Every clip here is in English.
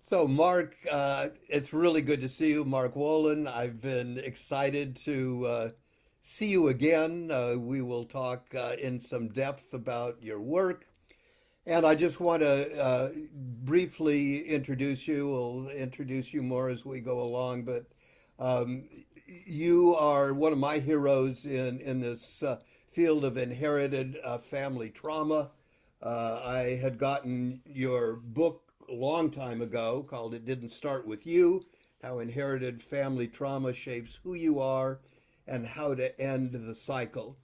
So, Mark, it's really good to see you, Mark Wolynn. I've been excited to see you again. We will talk in some depth about your work. And I just want to briefly introduce you. We'll introduce you more as we go along, but um, you are one of my heroes in this field of inherited family trauma. I had gotten your book a long time ago called It Didn't Start With You: How Inherited Family Trauma Shapes Who You Are and How to End the Cycle.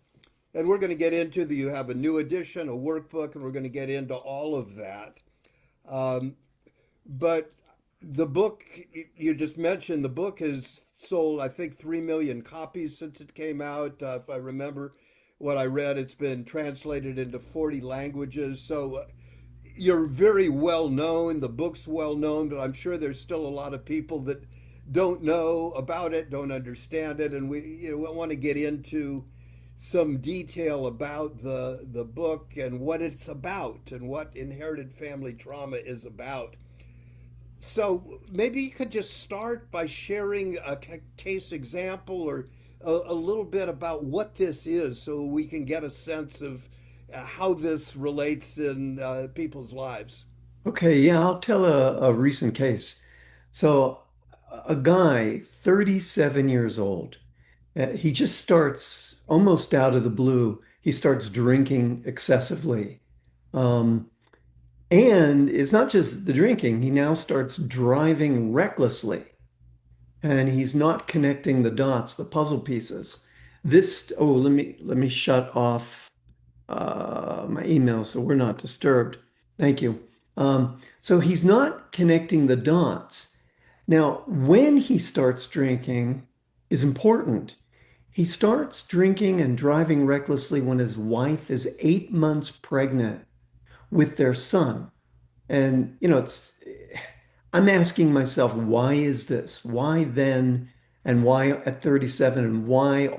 And we're going to get into you have a new edition, a workbook, and we're going to get into all of that. Um, but the book you just mentioned, the book has sold, I think, 3 million copies since it came out. If I remember what I read, it's been translated into 40 languages. So you're very well known. The book's well known, but I'm sure there's still a lot of people that don't know about it, don't understand it, and we want to get into some detail about the book and what it's about and what inherited family trauma is about. So maybe you could just start by sharing a case example or a little bit about what this is so we can get a sense of how this relates in people's lives. Okay, yeah, I'll tell a recent case. So, a guy, 37 years old, he just starts almost out of the blue. He starts drinking excessively. Um, and it's not just the drinking, he now starts driving recklessly, and he's not connecting the dots, the puzzle pieces. Let me shut off my email so we're not disturbed. Thank you. So he's not connecting the dots. Now, when he starts drinking is important. He starts drinking and driving recklessly when his wife is 8 months pregnant with their son. And, I'm asking myself, why is this? Why then? And why at 37? And why?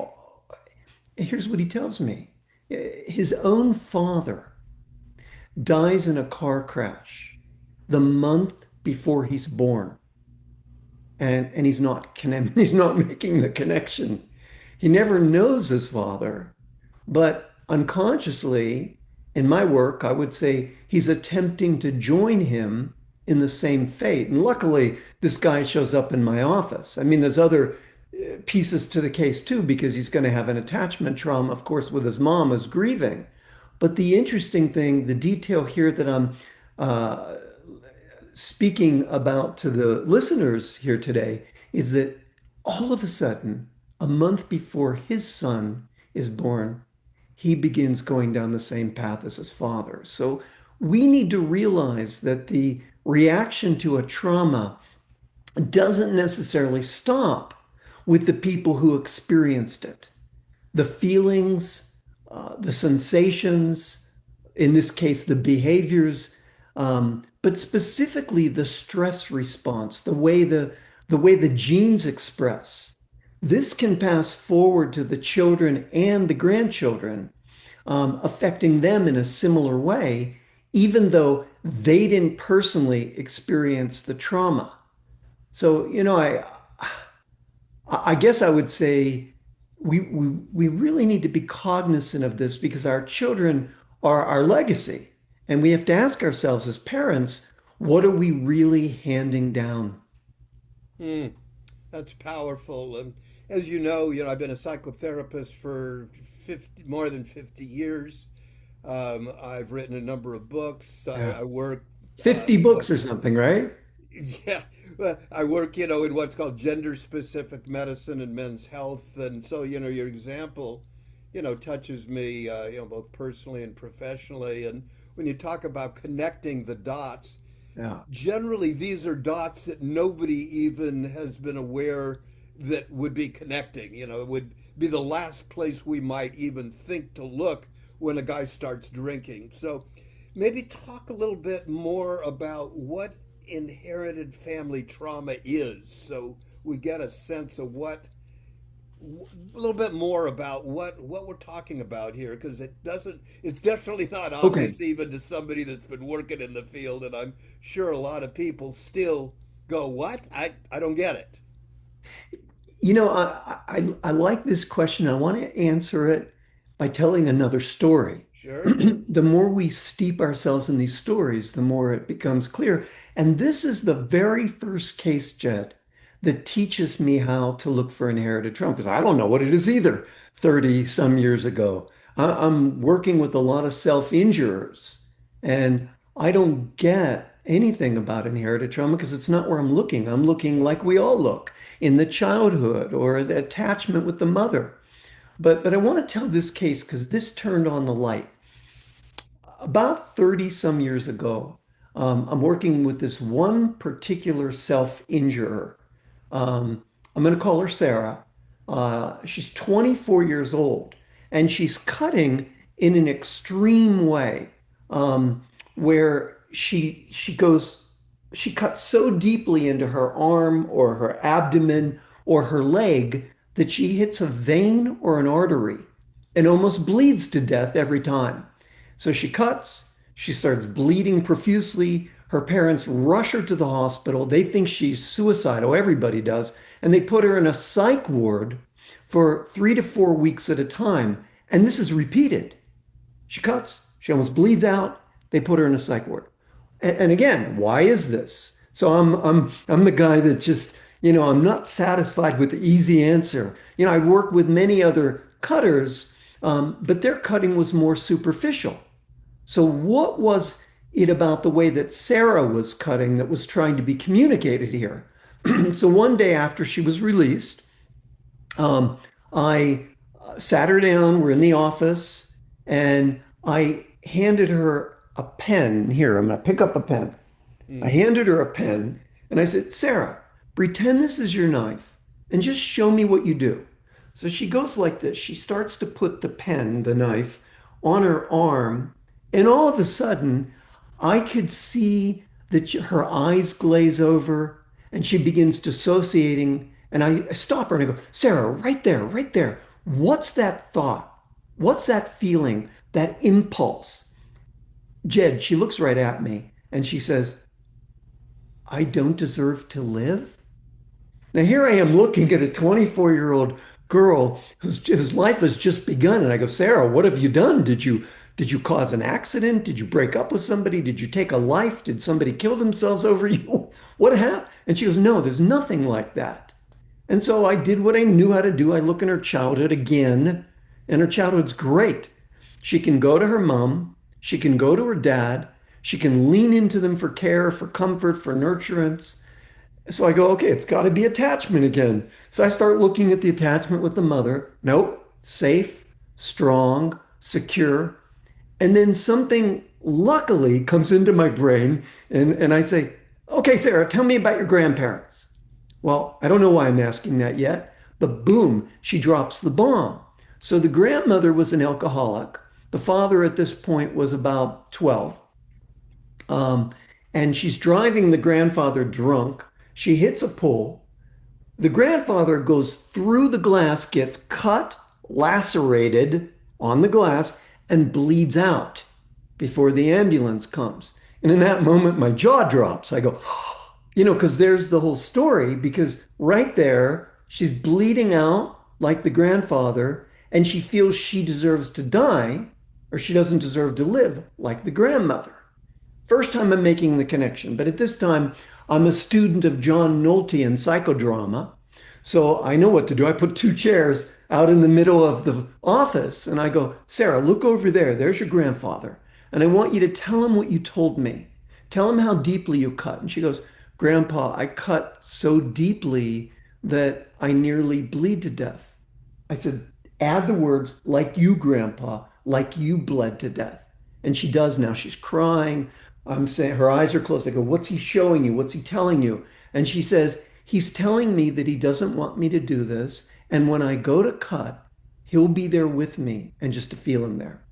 Here's what he tells me. His own father dies in a car crash the month before he's born. And he's not he's not making the connection. He never knows his father, but unconsciously, in my work, I would say he's attempting to join him in the same fate. And luckily, this guy shows up in my office. I mean, there's other pieces to the case too, because he's going to have an attachment trauma, of course, with his mom who's grieving. But the interesting thing, the detail here that I'm uh, speaking about to the listeners here today is that all of a sudden, a month before his son is born, he begins going down the same path as his father. So we need to realize that the reaction to a trauma doesn't necessarily stop with the people who experienced it. The feelings, the sensations, in this case, the behaviors, but specifically the stress response, the way the genes express. This can pass forward to the children and the grandchildren, affecting them in a similar way, even though they didn't personally experience the trauma. So, I guess I would say we really need to be cognizant of this because our children are our legacy. And we have to ask ourselves as parents, what are we really handing down? Hmm. That's powerful. And as I've been a psychotherapist for more than 50 years. I've written a number of books. Yeah. I work, 50 books or something, right? yeah, well, I work, in what's called gender-specific medicine and men's health. And so, your example, touches me, both personally and professionally. And when you talk about connecting the dots, Yeah. generally these are dots that nobody even has been aware that would be connecting. It would be the last place we might even think to look when a guy starts drinking. So maybe talk a little bit more about what inherited family trauma is so we get a sense of a little bit more about what we're talking about here, because it's definitely not Okay. obvious even to somebody that's been working in the field, and I'm sure a lot of people still go, "What? I don't get it." I like this question. I want to answer it by telling another story. Sure. The more we steep ourselves in these stories, the more it becomes clear. And this is the very first case, Jed, that teaches me how to look for inherited trauma, because I don't know what it is either 30 some years ago. I'm working with a lot of self-injurers, and I don't get anything about inherited trauma because it's not where I'm looking. I'm looking like we all look in the childhood or the attachment with the mother. But I want to tell this case because this turned on the light. About 30 some years ago, I'm working with this one particular self-injurer. I'm going to call her Sarah. She's 24 years old and she's cutting in an extreme way, where she cuts so deeply into her arm or her abdomen or her leg that she hits a vein or an artery and almost bleeds to death every time. So she cuts, she starts bleeding profusely. Her parents rush her to the hospital. They think she's suicidal, everybody does, and they put her in a psych ward for 3 to 4 weeks at a time. And this is repeated. She cuts, she almost bleeds out. They put her in a psych ward. And again, why is this? So I'm the guy that just, I'm not satisfied with the easy answer. I work with many other cutters, but their cutting was more superficial. So what was it about the way that Sarah was cutting that was trying to be communicated here? So one day after she was released, I sat her down, we're in the office, and I handed her a pen. Here, I'm going to pick up a pen. I Hmm. handed her a pen and I said, Sarah, pretend this is your knife and just show me what you do. So she goes like this. She starts to put the pen, the knife, on her arm. And all of a sudden, I could see that her eyes glaze over and she begins dissociating. And I stop her and I go, Sarah, right there, right there. What's that thought? What's that feeling, that impulse? Jed, she looks right at me and she says, I don't deserve to live? Now, here I am looking at a 24-year-old girl whose life has just begun. And I go, Sarah, what have you done? Did you cause an accident? Did you break up with somebody? Did you take a life? Did somebody kill themselves over you? What happened? And she goes, no, there's nothing like that. And so I did what I knew how to do. I look in her childhood again, and her childhood's great. She can go to her mom, she can go to her dad, she can lean into them for care, for comfort, for nurturance. So I go, okay, it's got to be attachment again. So I start looking at the attachment with the mother. Nope, safe, strong, secure. And then something luckily comes into my brain, and I say, okay, Sarah, tell me about your grandparents. Well, I don't know why I'm asking that yet, but boom, she drops the bomb. So the grandmother was an alcoholic. The father at this point was about 12. Um, and she's driving the grandfather drunk. She hits a pole. The grandfather goes through the glass, gets cut, lacerated on the glass, and bleeds out before the ambulance comes. And in that moment, my jaw drops. I go, because there's the whole story, because right there, she's bleeding out like the grandfather, and she feels she deserves to die or she doesn't deserve to live like the grandmother. First time I'm making the connection, but at this time, I'm a student of John Nolte and psychodrama. So I know what to do. I put two chairs out in the middle of the office and I go, Sarah, look over there. There's your grandfather. And I want you to tell him what you told me. Tell him how deeply you cut. And she goes, Grandpa, I cut so deeply that I nearly bleed to death. I said, add the words, like you, Grandpa, like you bled to death. And she does now. She's crying. I'm saying her eyes are closed. I go, what's he showing you? What's he telling you? And she says, he's telling me that he doesn't want me to do this. And when I go to cut, he'll be there with me and just to feel him there.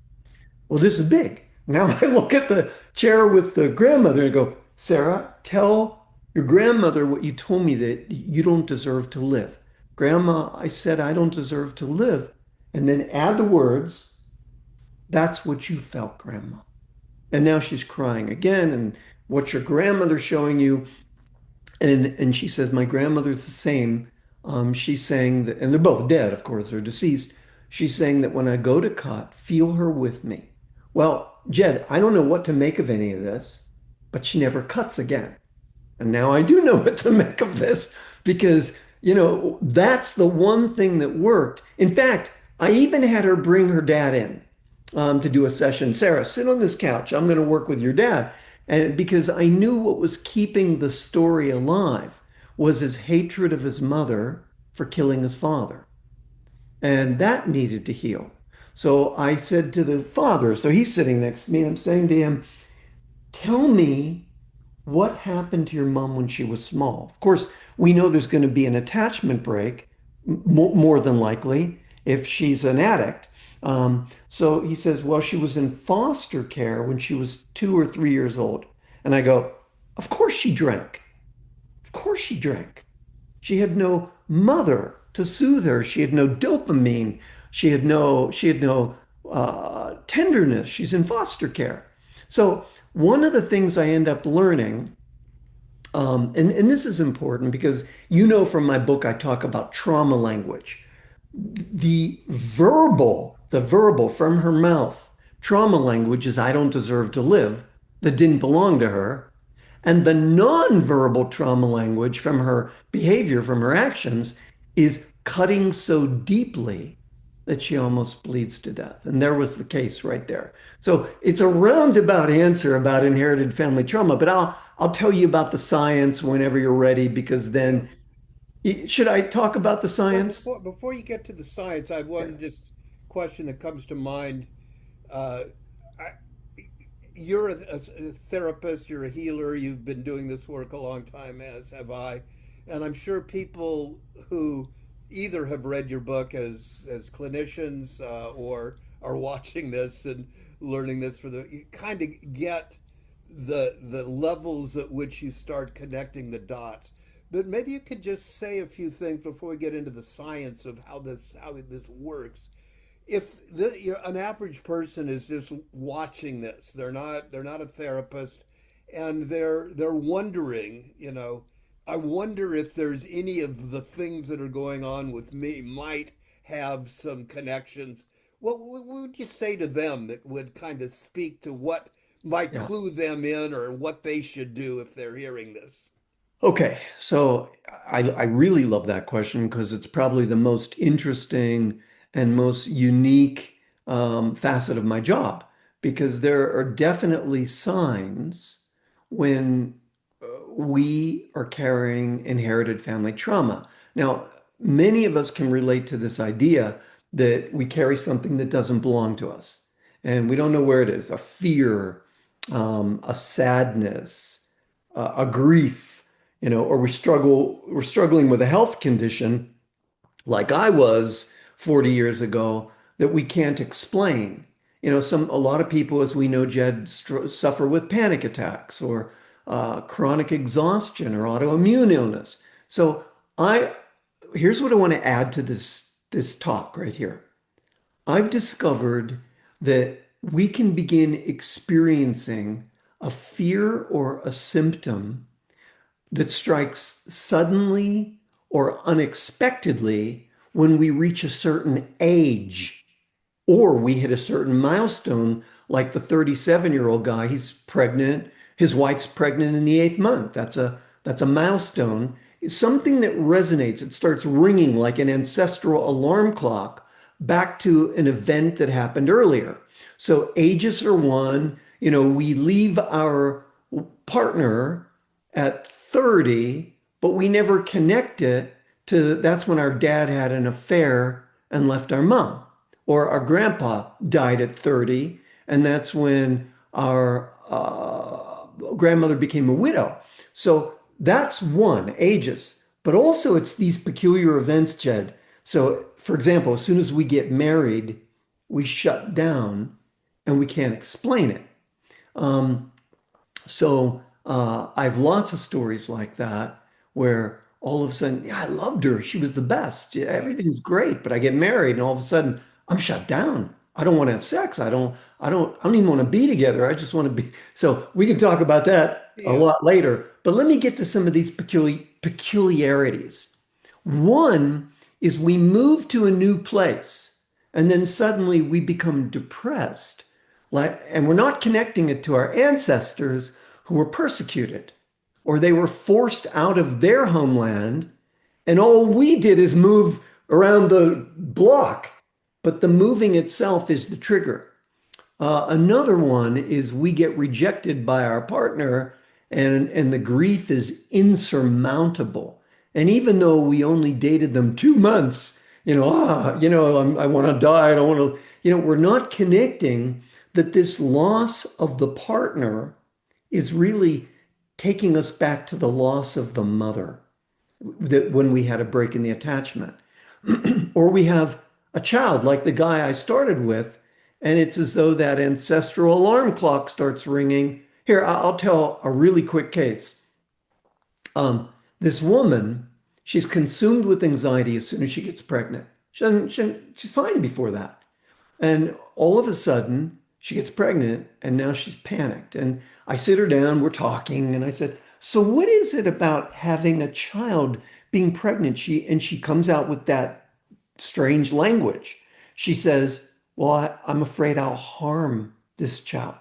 Well, this is big. Now I look at the chair with the grandmother and go, Sarah, tell your grandmother what you told me that you don't deserve to live. Grandma, I said I don't deserve to live. And then add the words, that's what you felt, Grandma. And now she's crying again. And what's your grandmother showing you? And she says, my grandmother's the same. She's saying that, and they're both dead, of course, they're deceased. She's saying that when I go to cut, feel her with me. Well, Jed, I don't know what to make of any of this, but she never cuts again. And now I do know what to make of this because, that's the one thing that worked. In fact, I even had her bring her dad in to do a session. Sarah, sit on this couch. I'm going to work with your dad. And because I knew what was keeping the story alive was his hatred of his mother for killing his father. And that needed to heal. So I said to the father, so he's sitting next to me, and I'm saying to him, tell me what happened to your mom when she was small? Of course, we know there's going to be an attachment break, more than likely, if she's an addict. So he says, well, she was in foster care when she was 2 or 3 years old. And I go, of course she drank. Of course she drank. She had no mother to soothe her. She had no dopamine. She had no tenderness. She's in foster care. So one of the things I end up learning, and this is important because from my book, I talk about trauma language. The verbal from her mouth, trauma language is I don't deserve to live, that didn't belong to her. And the nonverbal trauma language from her behavior, from her actions, is cutting so deeply that she almost bleeds to death. And there was the case right there. So it's a roundabout answer about inherited family trauma, but I'll tell you about the science whenever you're ready, because Yeah. then should I talk about the Well, science? before you get to the science, I have one Yeah. just question that comes to mind. Uh, I, you're a therapist, you're a healer, you've been doing this work a long time, as have I, and I'm sure people who either have read your book as clinicians or are watching this and learning this for the you kind of get the levels at which you start connecting the dots. But maybe you could just say a few things before we get into the science of how this works. If an average person is just watching this, they're not a therapist, and they're wondering, I wonder if there's any of the things that are going on with me might have some connections. What would you say to them that would kind of speak to what might Yeah. clue them in or what they should do if they're hearing this? Okay, so I really love that question because it's probably the most interesting and most unique facet of my job because there are definitely signs when we are carrying inherited family trauma. Now, many of us can relate to this idea that we carry something that doesn't belong to us and we don't know where it is, a fear, a sadness, a grief, or we're struggling with a health condition like I was 40 years ago that we can't explain. A lot of people, as we know, Jed, suffer with panic attacks or chronic exhaustion or autoimmune illness. So I here's what I want to add to this talk right here. I've discovered that we can begin experiencing a fear or a symptom that strikes suddenly or unexpectedly when we reach a certain age or we hit a certain milestone, like the 37-year-old guy, he's pregnant, his wife's pregnant in the eighth month. That's a milestone. It's something that resonates. It starts ringing like an ancestral alarm clock back to an event that happened earlier. So ages are one. We leave our partner at 30, but we never connect it to that's when our dad had an affair and left our mom, or our grandpa died at 30, and that's when our grandmother became a widow. So that's one, ages. But also, it's these peculiar events, Jed. So, for example, as soon as we get married, we shut down and we can't explain it. So I have lots of stories like that where all of a sudden, yeah, I loved her. She was the best. Yeah, everything's great. But I get married and all of a sudden I'm shut down. I don't want to have sex. I don't even want to be together. I just want to be. So we can talk about that a Yeah. lot later. But let me get to some of these peculiarities. One is we move to a new place and then suddenly we become depressed. Like, and we're not connecting it to our ancestors who were persecuted or they were forced out of their homeland. And all we did is move around the block. But the moving itself is the trigger. Another one is we get rejected by our partner and the grief is insurmountable. And even though we only dated them 2 months, I want to die. I don't want to, we're not connecting that this loss of the partner is really taking us back to the loss of the mother that when we had a break in the attachment. Or we have a child like the guy I started with, and it's as though that ancestral alarm clock starts ringing. Here, I'll tell a really quick case. This woman, she's consumed with anxiety as soon as she gets pregnant. She's fine before that. And all of a sudden, she gets pregnant and now she's panicked. And I sit her down, we're talking, and I said, so what is it about having a child being pregnant? She comes out with that strange language. She says, well, I'm afraid I'll harm this child.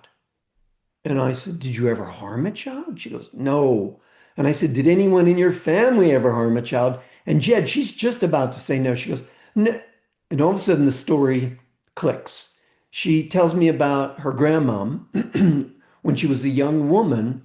And I said, did you ever harm a child? She goes, no. And I said, did anyone in your family ever harm a child? And Jed, she's just about to say no. She goes, no. And all of a sudden the story clicks. She tells me about her grandmom when she was a young woman.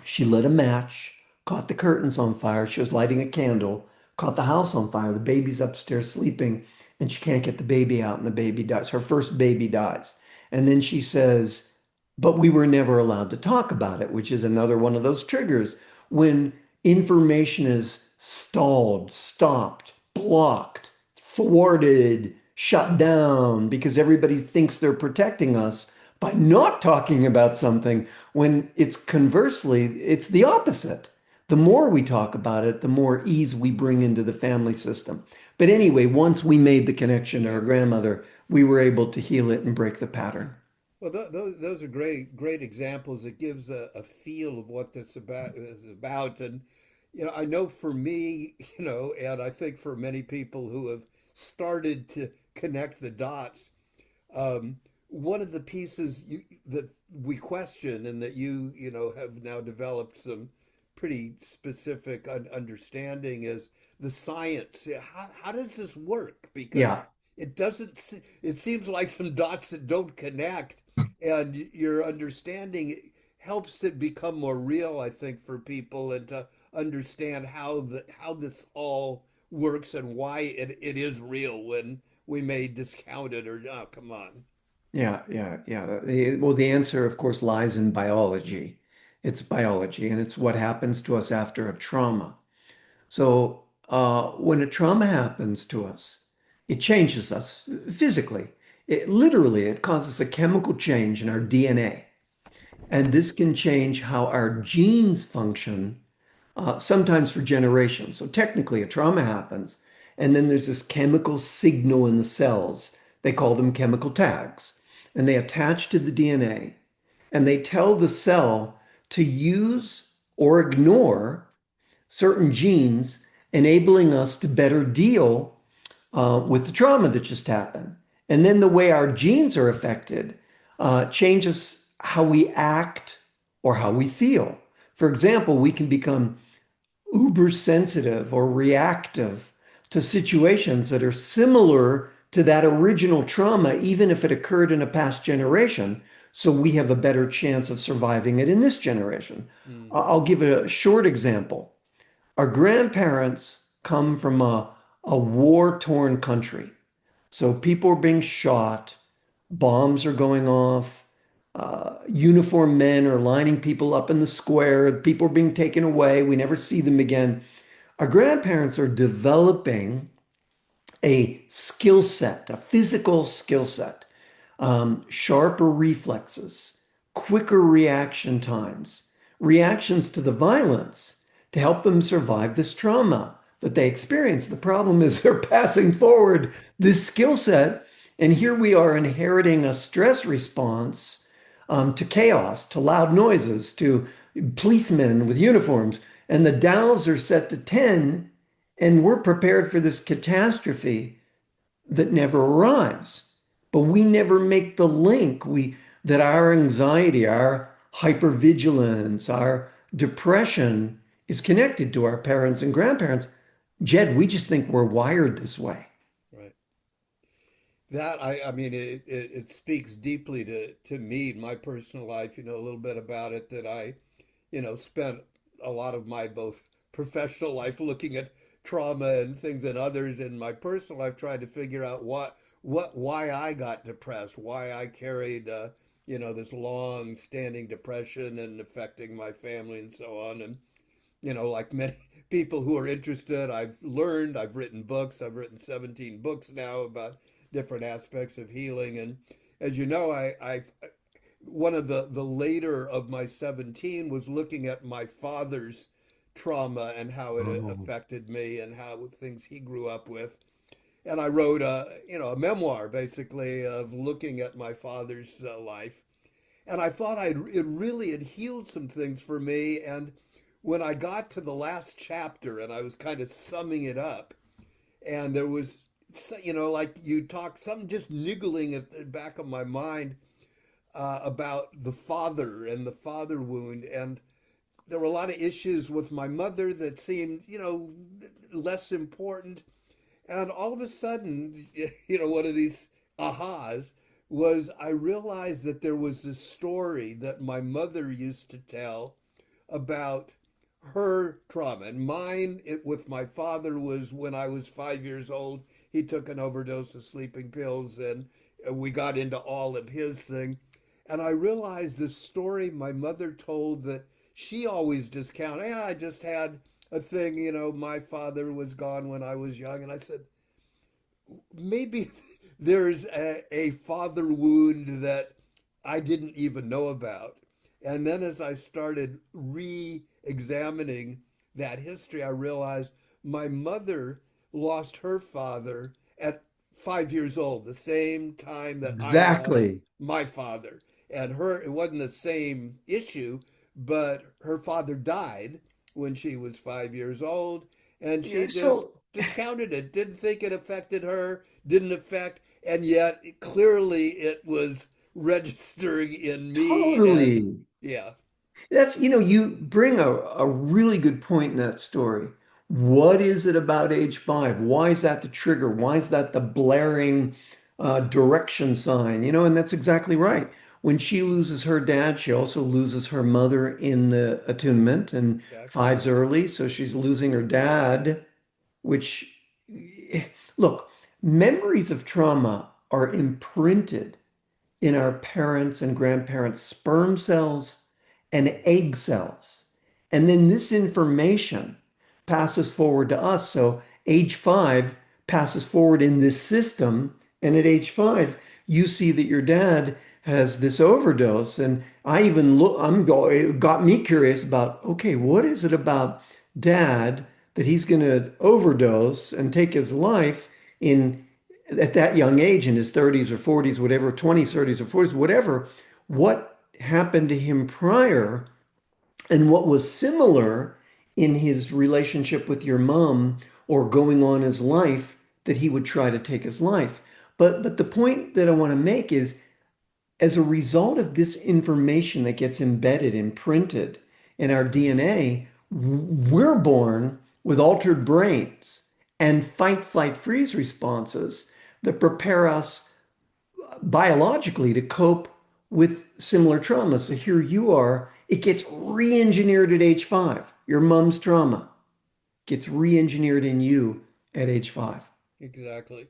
She lit a match, caught the curtains on fire. She was lighting a candle, caught the house on fire. The baby's upstairs sleeping, and she can't get the baby out, and the baby dies. Her first baby dies. And then she says, but we were never allowed to talk about it, which is another one of those triggers. When information is stalled, stopped, blocked, thwarted, shut down because everybody thinks they're protecting us by not talking about something when it's conversely, it's the opposite. The more we talk about it, the more ease we bring into the family system. But anyway, once we made the connection to her grandmother, we were able to heal it and break the pattern. Well, those are great examples. It gives a feel of what this about is about, and I know for me, and I think for many people who have started to connect the dots, one of the pieces that we question and that have now developed some pretty specific understanding is the science. How does this work? Because Yeah, it seems like some dots that don't connect, and your understanding helps it become more real, I think, for people and to understand how this all works and why it is real when we may discount it or oh come on. yeah. Well, the answer, of course, lies in biology. It's biology, and it's what happens to us after a trauma. So, when a trauma happens to us, it changes us physically. It causes a chemical change in our DNA. And this can change how our genes function, sometimes for generations. So technically, a trauma happens, and then there's this chemical signal in the cells. They call them chemical tags, and they attach to the DNA, and they tell the cell to use or ignore certain genes, enabling us to better deal with the trauma that just happened. And then the way our genes are affected changes how we act or how we feel. For example, we can become uber sensitive or reactive to situations that are similar to that original trauma, even if it occurred in a past generation. So we have a better chance of surviving it in this generation. Mm. I'll give a short example. Our grandparents come from a war-torn country. So people are being shot, bombs are going off, uniformed men are lining people up in the square, people are being taken away, we never see them again. Our grandparents are developing a skill set, a physical skill set, sharper reflexes, quicker reaction times, reactions to the violence to help them survive this trauma that they experience. The problem is they're passing forward this skill set, and here we are inheriting a stress response to chaos, to loud noises, to policemen with uniforms, and the dials are set to 10, and we're prepared for this catastrophe that never arrives. But we never make the link that our anxiety, our hypervigilance, our depression is connected to our parents and grandparents. Jed, we just think we're wired this way. Right. That I mean it speaks deeply to me, my personal life, a little bit about it that I, spent a lot of my both professional life looking at trauma and things in others in my personal life trying to figure out why I got depressed, why I carried this long standing depression and affecting my family and so on. And like many people who are interested, I've written books. I've written 17 books now about different aspects of healing. And as you know, one of the later of my 17 was looking at my father's trauma and how it Oh, affected me and how things he grew up with. And I wrote a memoir basically of looking at my father's life, and I thought it really had healed some things for me. And when I got to the last chapter and I was kind of summing it up, and there was, like you talk, something just niggling at the back of my mind about the father and the father wound. And there were a lot of issues with my mother that seemed, less important. And all of a sudden, one of these ahas was I realized that there was this story that my mother used to tell about her trauma. And mine, with my father, was when I was 5 years old. He took an overdose of sleeping pills, and we got into all of his thing. And I realized this story my mother told that she always discounted. Yeah, I just had a thing, my father was gone when I was young. And I said, maybe there's a father wound that I didn't even know about. And then as I started re examining that history, I realized my mother lost her father at 5 years old, the same time that I lost exactly. my father. And it wasn't the same issue, but her father died when she was 5 years old, and she Yeah, just so discounted it, didn't think it affected her, didn't affect, and yet clearly it was registering in me. And totally. yeah, You bring a really good point in that story. What is it about age 5? Why is that the trigger? Why is that the blaring direction sign? And that's exactly right. When she loses her dad, she also loses her mother in the attunement, and exactly. five's early, so she's losing her dad, which, look, memories of trauma are imprinted in our parents and grandparents' sperm cells and egg cells. And then this information passes forward to us. So age 5 passes forward in this system. And at age 5, you see that your dad has this overdose. And I even look, it got me curious about, okay, what is it about dad that he's going to overdose and take his life in at that young age in his 30s or 40s, whatever, 20s, 30s or 40s, whatever, what happened to him prior and what was similar in his relationship with your mom or going on his life that he would try to take his life. But the point that I want to make is as a result of this information that gets embedded, imprinted in our DNA, we're born with altered brains and fight, flight, freeze responses that prepare us biologically to cope with similar trauma. So here you are, it gets re engineered at age 5. Your mom's trauma gets re engineered in you at age 5. Exactly.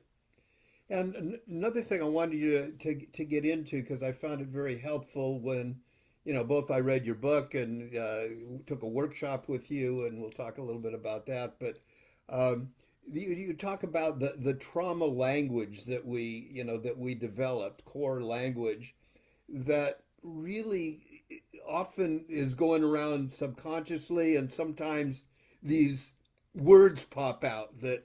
And another thing I wanted you to get into, because I found it very helpful when, both I read your book and took a workshop with you, and we'll talk a little bit about that. But you talk about the trauma language that we developed, core language that really often is going around subconsciously and sometimes. these words pop out that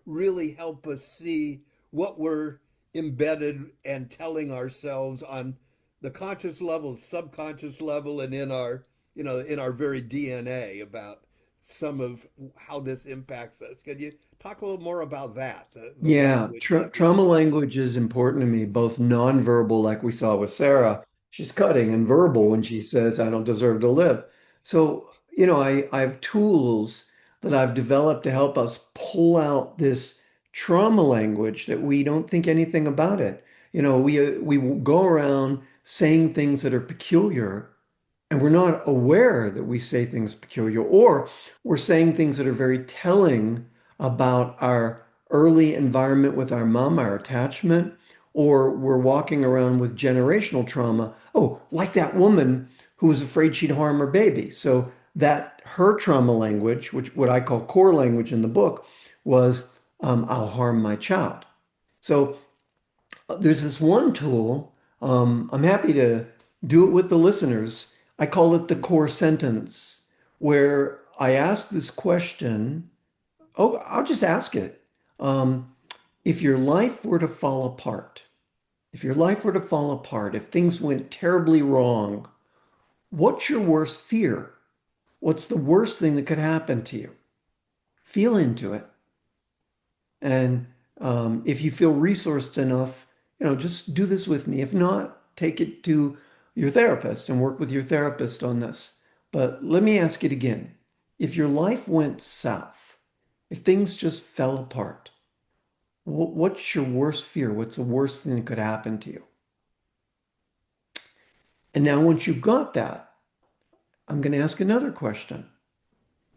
really help us see what we're embedded and telling ourselves on the conscious level, subconscious level, and in our, in our very DNA about some of how this impacts us. Could you talk a little more about that, the Yeah, language that we trauma use? language is important to me, both nonverbal, like we saw with Sarah. She's cutting, and verbal when she says, I don't deserve to live. So, I have tools that I've developed to help us pull out this trauma language that we don't think anything about it. We go around saying things that are peculiar, and we're not aware that we say things peculiar, or we're saying things that are very telling about our early environment with our mom, our attachment, or we're walking around with generational trauma. Oh, like that woman who was afraid she'd harm her baby. So that her trauma language, which what I call core language in the book, was I'll harm my child. So there's this one tool. I'm happy to do it with the listeners. I call it the core sentence, where I ask this question. Oh, I'll just ask it. Um, if your life were to fall apart, if your life were to fall apart, if things went terribly wrong, what's your worst fear? What's the worst thing that could happen to you? Feel into it. And if you feel resourced enough, just do this with me. If not, take it to your therapist and work with your therapist on this. But let me ask it again. If your life went south, if things just fell apart, what's your worst fear? What's the worst thing that could happen to you? And now, once you've got that, I'm going to ask another question.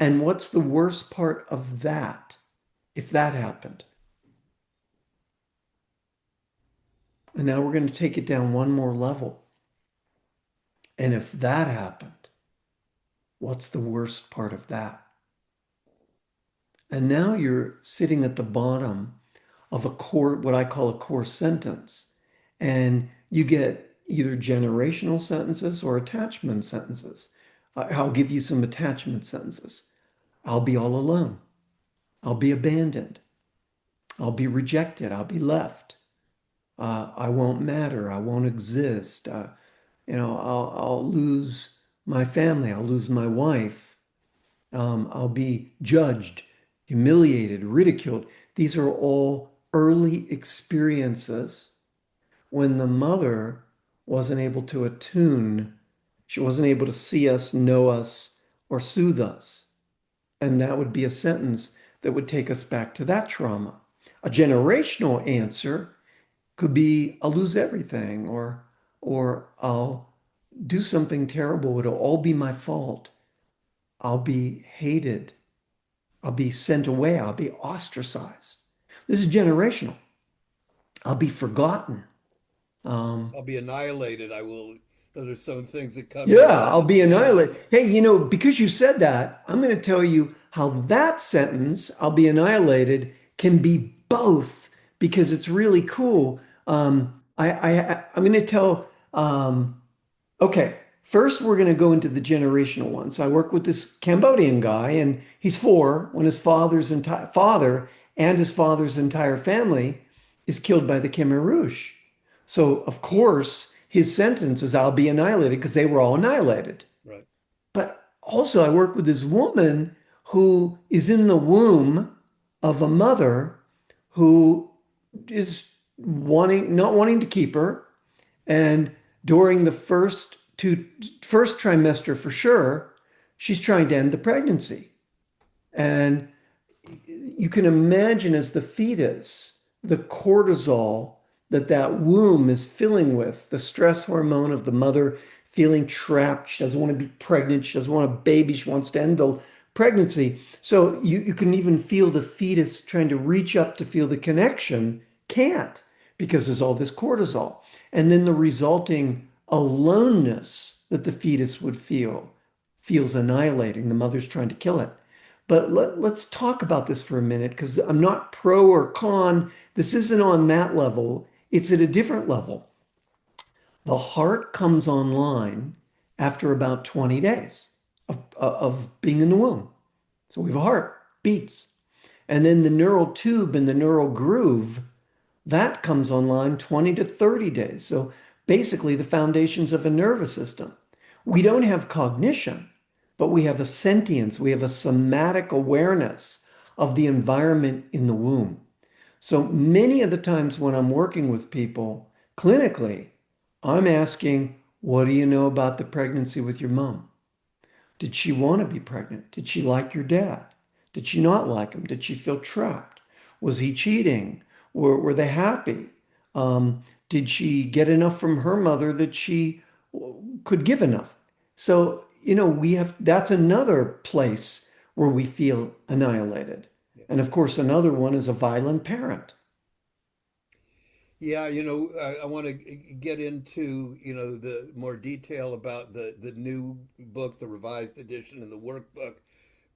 And what's the worst part of that if that happened? And now we're going to take it down one more level. And if that happened, what's the worst part of that? And now you're sitting at the bottom of a core, what I call a core sentence. And you get either generational sentences or attachment sentences. I'll give you some attachment sentences. I'll be all alone. I'll be abandoned. I'll be rejected. I'll be left. I won't matter. I won't exist. I'll lose my family. I'll lose my wife. I'll be judged, humiliated, ridiculed. These are all early experiences when the mother wasn't able to attune. She wasn't able to see us, know us, or soothe us. And that would be a sentence that would take us back to that trauma. A generational answer could be I'll lose everything, or I'll do something terrible. It'll all be my fault. I'll be hated. I'll be sent away. I'll be ostracized. This is generational. I'll be forgotten. Um, I'll be annihilated. I will. Those are some things that come to yeah, I'll mind. be Yeah. annihilated. Hey, because you said that, I'm going to tell you how that sentence, I'll be annihilated, can be both because it's really cool. I'm going to tell Okay, first we're going to go into the generational one. So I work with this Cambodian guy, and he's four when his father's entire father and his father's entire family is killed by the Khmer Rouge. So of course his sentence is I'll be annihilated because they were all annihilated. Right. But also I work with this woman who is in the womb of a mother who is not wanting to keep her, and during the first trimester for sure, she's trying to end the pregnancy. And you can imagine as the fetus, the cortisol that womb is filling with, the stress hormone of the mother feeling trapped. She doesn't want to be pregnant. She doesn't want a baby. She wants to end the pregnancy. So you can even feel the fetus trying to reach up to feel the connection, can't because there's all this cortisol. And then the resulting aloneness that the fetus would feel feels annihilating. The mother's trying to kill it. But let's talk about this for a minute because I'm not pro or con. This isn't on that level. It's at a different level. The heart comes online after about 20 days of being in the womb. So we have a heart, beats. And then the neural tube and the neural groove, that comes online 20 to 30 days. So basically, the foundations of a nervous system. We don't have cognition, but we have a sentience, we have a somatic awareness of the environment in the womb. So many of the times when I'm working with people clinically, I'm asking, what do you know about the pregnancy with your mom? Did she want to be pregnant? Did she like your dad? Did she not like him? Did she feel trapped? Was he cheating? Were they happy? Did she get enough from her mother that she could give enough? So, we have that's another place where we feel annihilated. Yeah. And of course, another one is a violent parent. Yeah, I want to get into, the more detail about the new book, the revised edition and the workbook.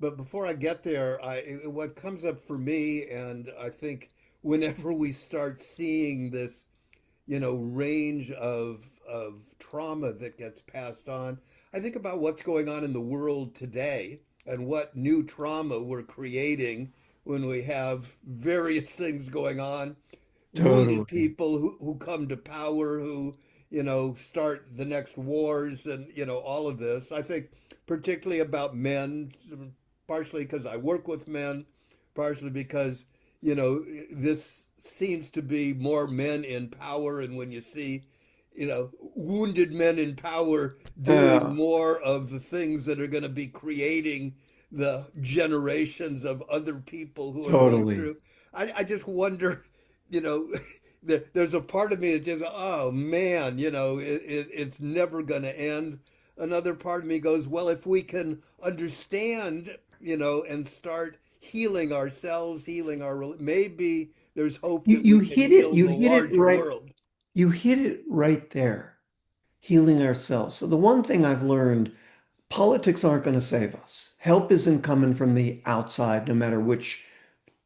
But before I get there, what comes up for me, and I think whenever we start seeing this, range of trauma that gets passed on, I think about what's going on in the world today and what new trauma we're creating when we have various things going on, wounded Totally. people who come to power, who, start the next wars and, all of this. I think particularly about men, partially because I work with men, partially because, this seems to be more men in power. And when you see, wounded men in power doing Yeah, more of the things that are going to be creating the generations of other people who are going totally. through, I just wonder, you know, there's a part of me that just, oh man, it's never going to end. Another part of me goes, well, if we can understand, and start healing ourselves, healing maybe there's hope You that we you can hit it, heal you the hit it large right. world. You hit it right there. Healing ourselves. So the one thing I've learned, politics aren't going to save us. Help isn't coming from the outside, no matter which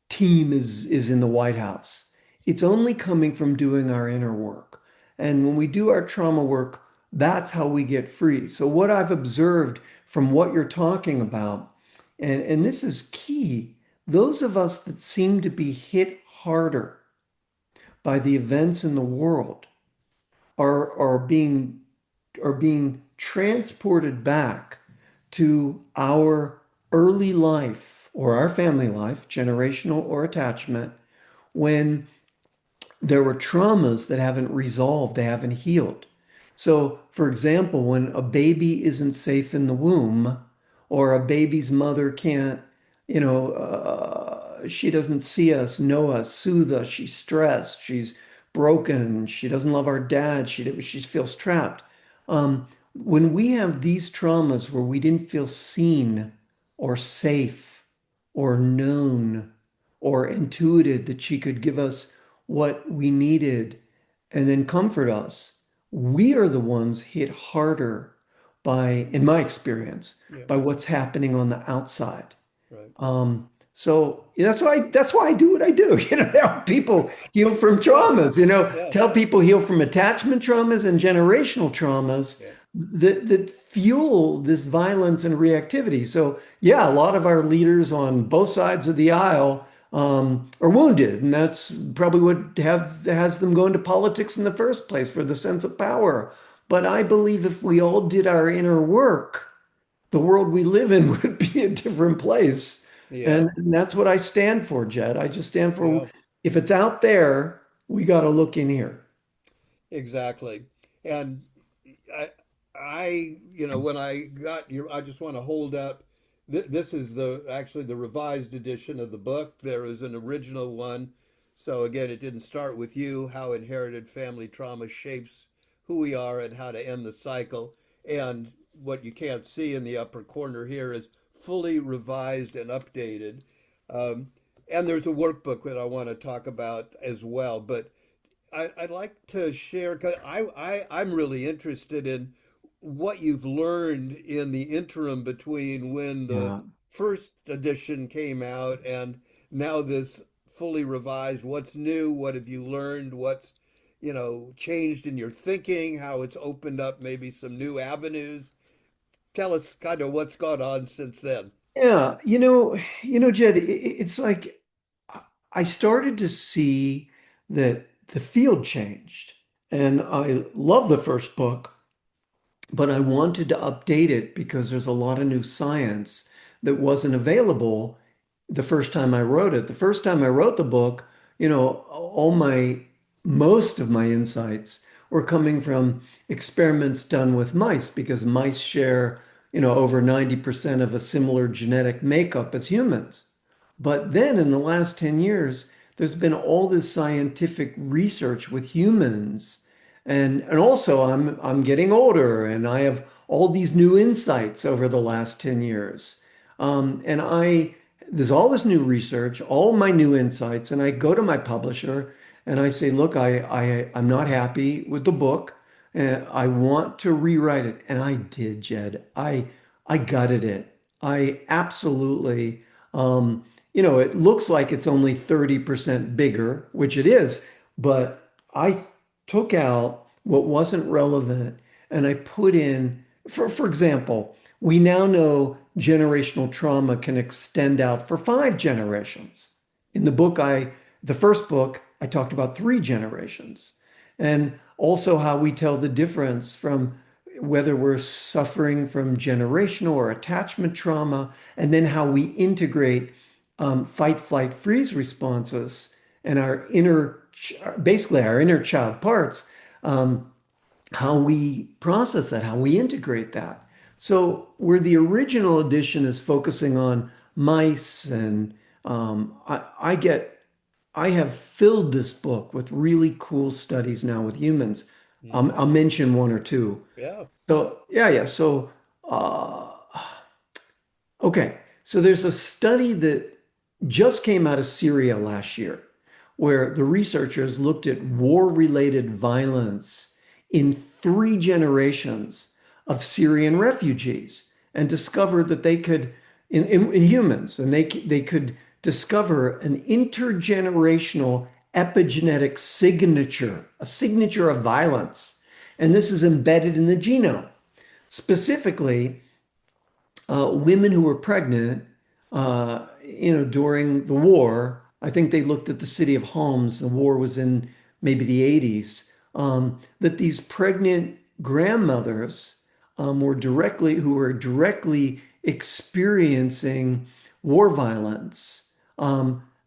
team is in the White House. It's only coming from doing our inner work. And when we do our trauma work, that's how we get free. So what I've observed from what you're talking about, and this is key, those of us that seem to be hit harder by the events in the world are being transported back to our early life or our family life, generational or attachment, when there were traumas that haven't resolved, they haven't healed. So, for example, when a baby isn't safe in the womb, or a baby's mother can't, she doesn't see us, know us, soothe us, she's stressed, she's broken, she doesn't love our dad, she feels trapped. When we have these traumas where we didn't feel seen or safe or known or intuited that she could give us what we needed and then comfort us, we are the ones hit harder by, in my experience, Yeah, by what's happening on the outside. right. So that's why I do what I do. Help people heal from Well, traumas. yeah, Tell people heal from attachment traumas and generational traumas yeah, that fuel this violence and reactivity. So yeah, a lot of our leaders on both sides of the aisle are wounded, and that's probably what has them go into politics in the first place, for the sense of power. But I believe if we all did our inner work, the world we live in would be a different place. yeah, And that's what I stand for, Jed. I just stand for, yeah. if it's out there, we got to look in here. Exactly. And I, when I got your, I just want to hold up. This is actually the revised edition of the book. There is an original one. So again, it didn't start with you, how inherited family trauma shapes who we are and how to end the cycle. And what you can't see in the upper corner here is fully revised and updated. Um, and there's a workbook that I want to talk about as well. But I'd like to share, 'cause I'm really interested in what you've learned in the interim between when the Yeah. first edition came out and now this fully revised. What's new? What have you learned? What's, changed in your thinking? How it's opened up maybe some new avenues? Tell us kind of what's gone on since then. Yeah, Jed, it's like I started to see that the field changed, and I love the first book, but I wanted to update it because there's a lot of new science that wasn't available the first time I wrote it. The first time I wrote the book, most of my insights were coming from experiments done with mice because mice share, over 90% of a similar genetic makeup as humans. But then in the last 10 years, there's been all this scientific research with humans. And also I'm getting older and I have all these new insights over the last 10 years. And there's all this new research, all my new insights, and I go to my publisher and I say, look, I'm not happy with the book. And I want to rewrite it. And I did, Jed. I gutted it. I absolutely, it looks like it's only 30% bigger, which it is, but I took out what wasn't relevant and I put in, for example, we now know generational trauma can extend out for 5 generations. In the first book, I talked about 3 generations and also how we tell the difference from whether we're suffering from generational or attachment trauma, and then how we integrate fight, flight, freeze responses and basically our inner child parts, how we process that, how we integrate that. So where the original edition is focusing on mice and I have filled this book with really cool studies now with humans. I'll Hmm. mention one or two. Yeah. So yeah. So uh, okay, so there's a study that just came out of Syria last year, where the researchers looked at war-related violence in 3 generations of Syrian refugees and discovered that they could, in humans, and they could discover an intergenerational epigenetic signature, a signature of violence. And this is embedded in the genome. Specifically, women who were pregnant, during the war. I think they looked at the city of Homs. The war was in maybe the 80s. That these pregnant grandmothers who were directly experiencing war violence.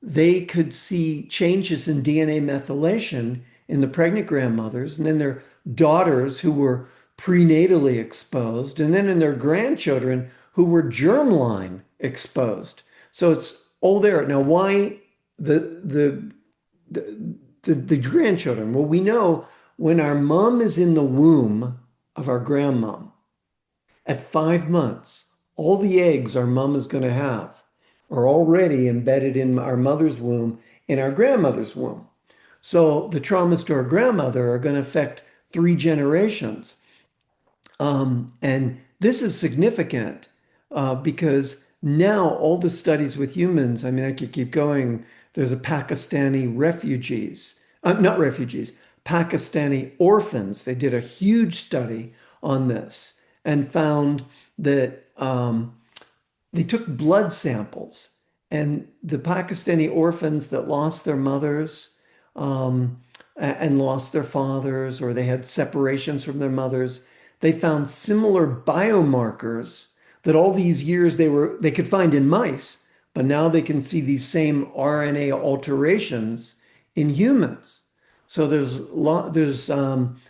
They could see changes in DNA methylation in the pregnant grandmothers, and then their daughters who were prenatally exposed, and then in their grandchildren who were germline exposed. So it's all there. Now, why the the the grandchildren? Well, we know when our mom is in the womb of our grandmom at 5 months, all the eggs our mom is going to have are already embedded in our mother's womb, in our grandmother's womb. So the traumas to our grandmother are going to affect 3 generations. And this is significant because now all the studies with humans, I mean, I could keep going. There's a Pakistani not refugees, Pakistani orphans. They did a huge study on this and found that they took blood samples, and the Pakistani orphans that lost their mothers and lost their fathers, or they had separations from their mothers, they found similar biomarkers that all these years they could find in mice, but now they can see these same RNA alterations in humans. So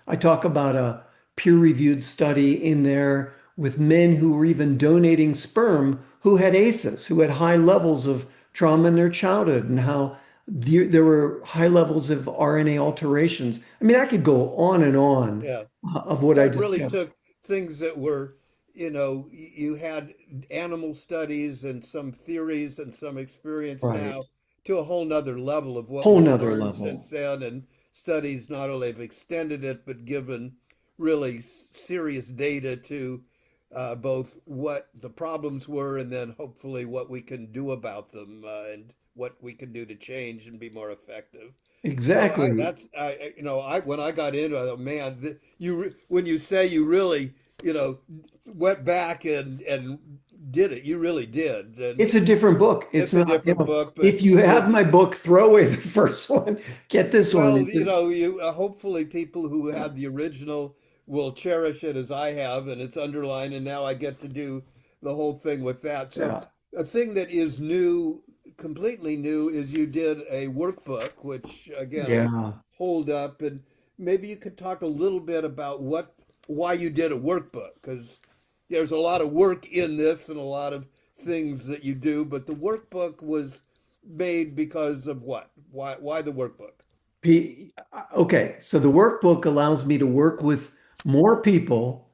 I talk about a peer-reviewed study in there with men who were even donating sperm who had ACEs, who had high levels of trauma in their childhood, and how there were high levels of RNA alterations. I mean, I could go on and on Yeah. of what I That really discovered. took things that were, you had animal studies and some theories and some experience Right. now to a whole nother level of what Whole we've nother learned level. since then. And studies not only have extended it, but given really serious data to both what the problems were and then hopefully what we can do about them and what we can do to change and be more effective. So Exactly. I when I got into it, man, when you say you really, went back and did it. You really did. And It's a different book. It's it's a not, different book, but if you have my it's book, throw away the first one. Get this one. well, you know, you hopefully people who Yeah, have the original will cherish it as I have, and it's underlined, and now I get to do the whole thing with that. So, yeah, a thing that is new, completely new, is you did a workbook, which again is yeah. hold up, and maybe you could talk a little bit about why you did a workbook, because there's a lot of work in this and a lot of things that you do, but the workbook was made because of what? Why the workbook? Okay, so the workbook allows me to work with more people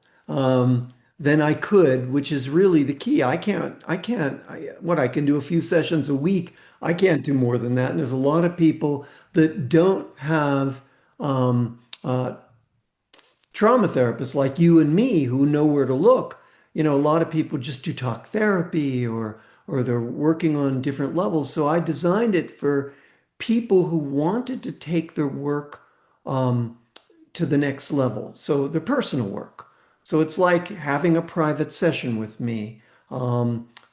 than I could, which is really the key. What I can do a few sessions a week. I can't do more than that. And there's a lot of people that don't have um, uh, trauma therapists like you and me who know where to look. You know, a lot of people just do talk therapy or they're working on different levels. So I designed it for people who wanted to take their work um, to the next level. So the personal work. So it's like having a private session with me.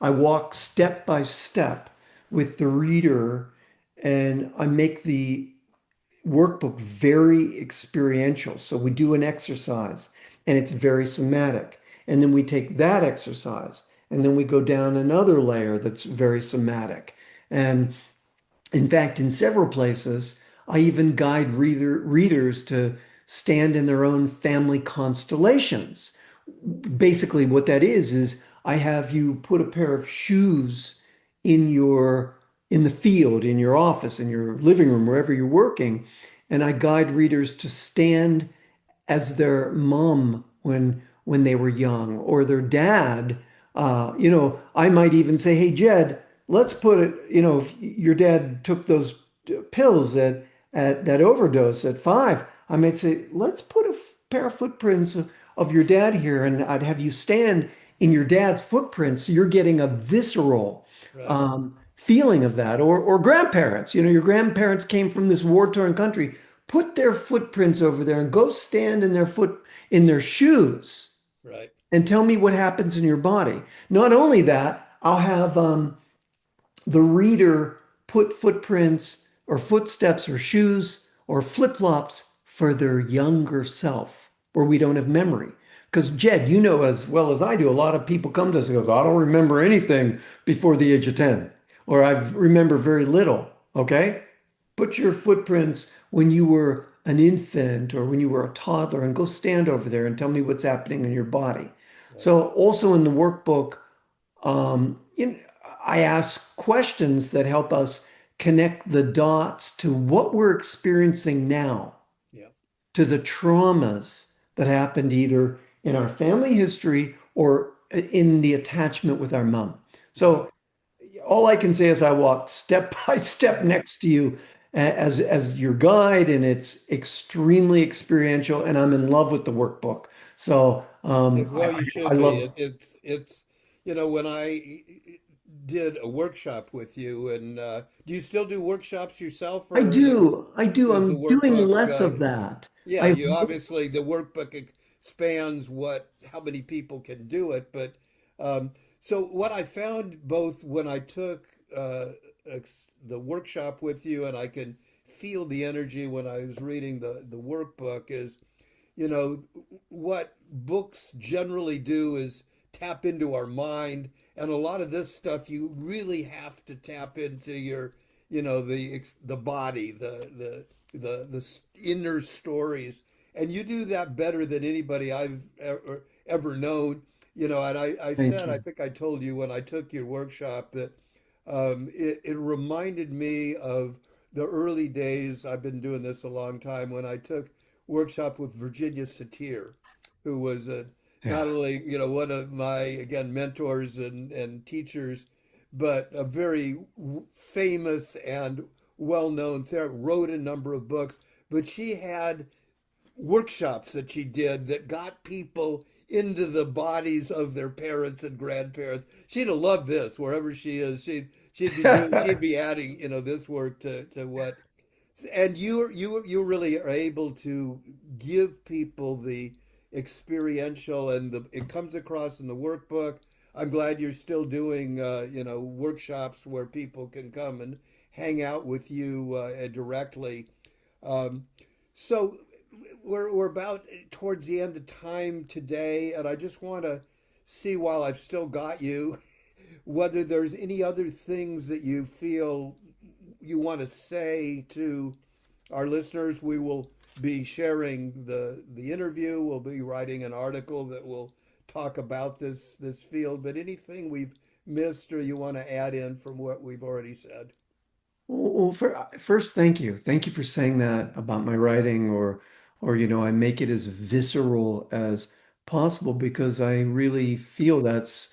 I walk step by step with the reader and I make the workbook very experiential. So we do an exercise and it's very somatic. And then we take that exercise and then we go down another layer that's very somatic. And in fact, in several places, I even guide readers to stand in their own family constellations. Basically, what that is I have you put a pair of shoes in your in the field, in your office, in your living room, wherever you're working, and I guide readers to stand as their mom when they were young or their dad. I might even say, "Hey, Jed, let's put it. If your dad took those pills at that overdose at 5, I might say, let's put a pair of footprints of your dad here, and I'd have you stand in your dad's footprints, so you're getting a visceral Right. feeling of that. Or grandparents. Your grandparents came from this war-torn country. Put their footprints over there and go stand in their shoes Right. and tell me what happens in your body. Not only that, I'll have the reader put footprints or footsteps or shoes or flip-flops for their younger self where we don't have memory. Because Jed, you know as well as I do, a lot of people come to us and go, I don't remember anything before the age of 10, or I remember very little. Okay? Put your footprints when you were an infant or when you were a toddler and go stand over there and tell me what's happening in your body. Right. So also in the workbook, um, in, I ask questions that help us connect the dots to what we're experiencing now, Yeah. to the traumas that happened either in our family history or in the attachment with our mom. Right. So all I can say is I walked step by step next to you as your guide, and it's extremely experiential, and I'm in love with the workbook. So Well, you I should be. love. It's when I did a workshop with you, and do you still do workshops yourself, I or do. I do. is the I'm doing workbook? less of that. Yeah, I you obviously the workbook expands how many people can do it, but um, so what I found both when I took the workshop with you, and I can feel the energy when I was reading the workbook is what books generally do is tap into our mind, and a lot of this stuff you really have to tap into your, the body, the inner stories, and you do that better than anybody I've ever known. And I Thank said, I you. think I told you when I took your workshop that it reminded me of the early days. I've been doing this a long time when I took workshop with Virginia Satir, who was Yeah. not only one of my again mentors and teachers, but a very famous and well-known therapist. Wrote a number of books, but she had workshops that she did that got people into the bodies of their parents and grandparents. She'd have loved this wherever she is. She'd be adding this work to what. And you really are able to give people the experiential, and it comes across in the workbook. I'm glad you're still doing, workshops where people can come and hang out with you directly. Um, so we're about towards the end of time today, and I just want to see while I've still got you, whether there's any other things that you feel you want to say to our listeners. We will be sharing the interview. We'll be writing an article that will talk about this field. But anything we've missed or you want to add in from what we've already said? Well, first, thank you. Thank you for saying that about my writing, or I make it as visceral as possible because I really feel that's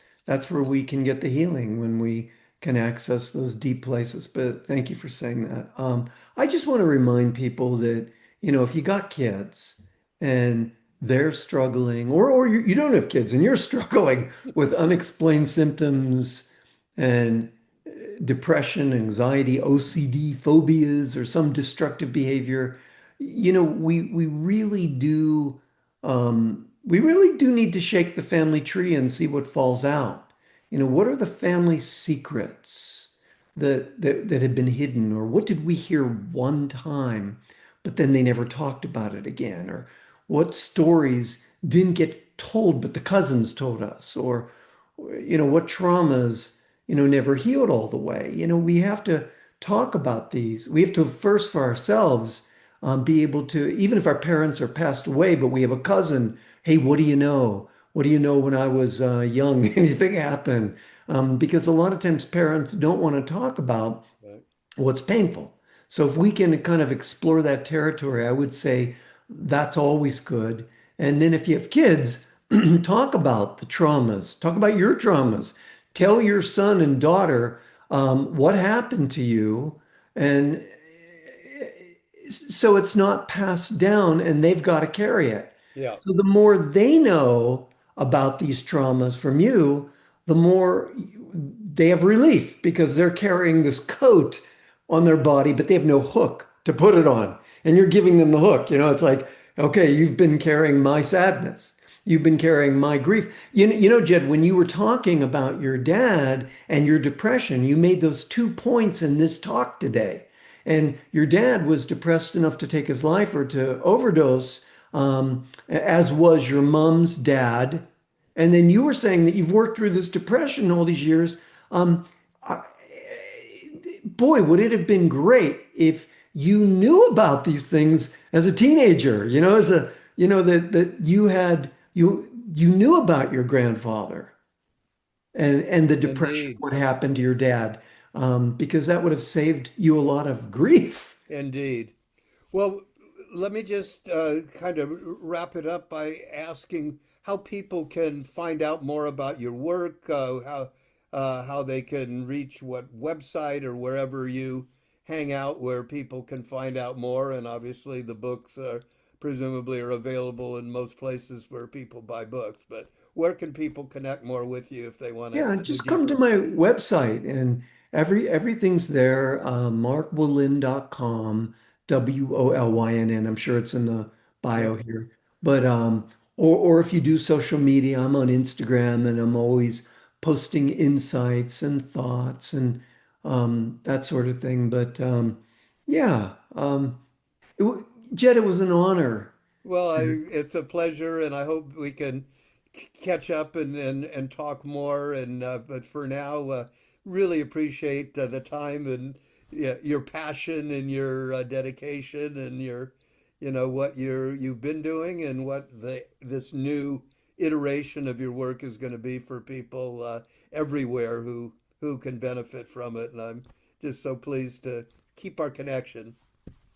where we can get the healing when we can access those deep places. But thank you for saying that. I just want to remind people that, if you got kids and they're struggling, or you don't have kids and you're struggling with unexplained symptoms and depression, anxiety, OCD, phobias, or some destructive behavior, we really do need to shake the family tree and see what falls out. What are the family secrets that have been hidden, or what did we hear one time, but then they never talked about it again, or what stories didn't get told, but the cousins told us, or what traumas never healed all the way. We have to talk about these. We have to first for ourselves be able to, even if our parents are passed away, but we have a cousin, hey, what do you know? What do you know when I was young? Anything happened? Because a lot of times parents don't want to talk about Right. what's painful. So if we can kind of explore that territory, I would say that's always good. And then if you have kids, talk about the traumas, talk about your traumas. Tell your son and daughter what happened to you. And so it's not passed down and they've got to carry it. Yeah. So the more they know about these traumas from you, the more they have relief because they're carrying this coat on their body, but they have no hook to put it on. And you're giving them the hook. It's like, okay, you've been carrying my sadness. You've been carrying my grief. Jed, when you were talking about your dad and your depression, you made those 2 points in this talk today. And your dad was depressed enough to take his life or to overdose, as was your mom's dad. And then you were saying that you've worked through this depression all these years. Um, I- Boy, would it have been great if you knew about these things as a teenager, that you knew about your grandfather and the depression, Indeed. what happened to your dad, because that would have saved you a lot of grief. Indeed. Well, let me just kind of wrap it up by asking how people can find out more about your work, how they can reach what website or wherever you hang out, where people can find out more. And obviously, the books presumably are available in most places where people buy books. But where can people connect more with you if they want to Yeah, go just come to deeper? my website and everything's there, markwolynn.com, Wolynn. I'm sure it's in the Yeah. bio here. But or if you do social media, I'm on Instagram and I'm always posting insights and thoughts and that sort of thing. But yeah, Jed, it was an honor. Well, it's a pleasure, and I hope we can catch up and talk more. And but for now, really appreciate the time and, yeah, your passion and your dedication and your, what you've been doing and what this new iteration of your work is going to be for people everywhere who can benefit from it. And I'm just so pleased to keep our connection.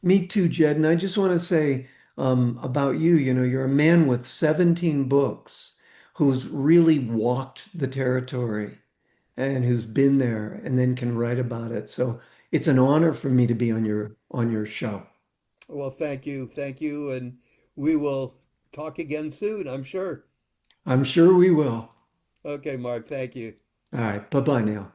Me too, Jed. And I just want to say about you, you're a man with 17 books who's really walked the territory and who's been there and then can write about it. So it's an honor for me to be on your show. Well, thank you, and we will talk again soon, I'm sure. I'm sure we will. Okay, Mark, thank you. All right. Bye-bye now.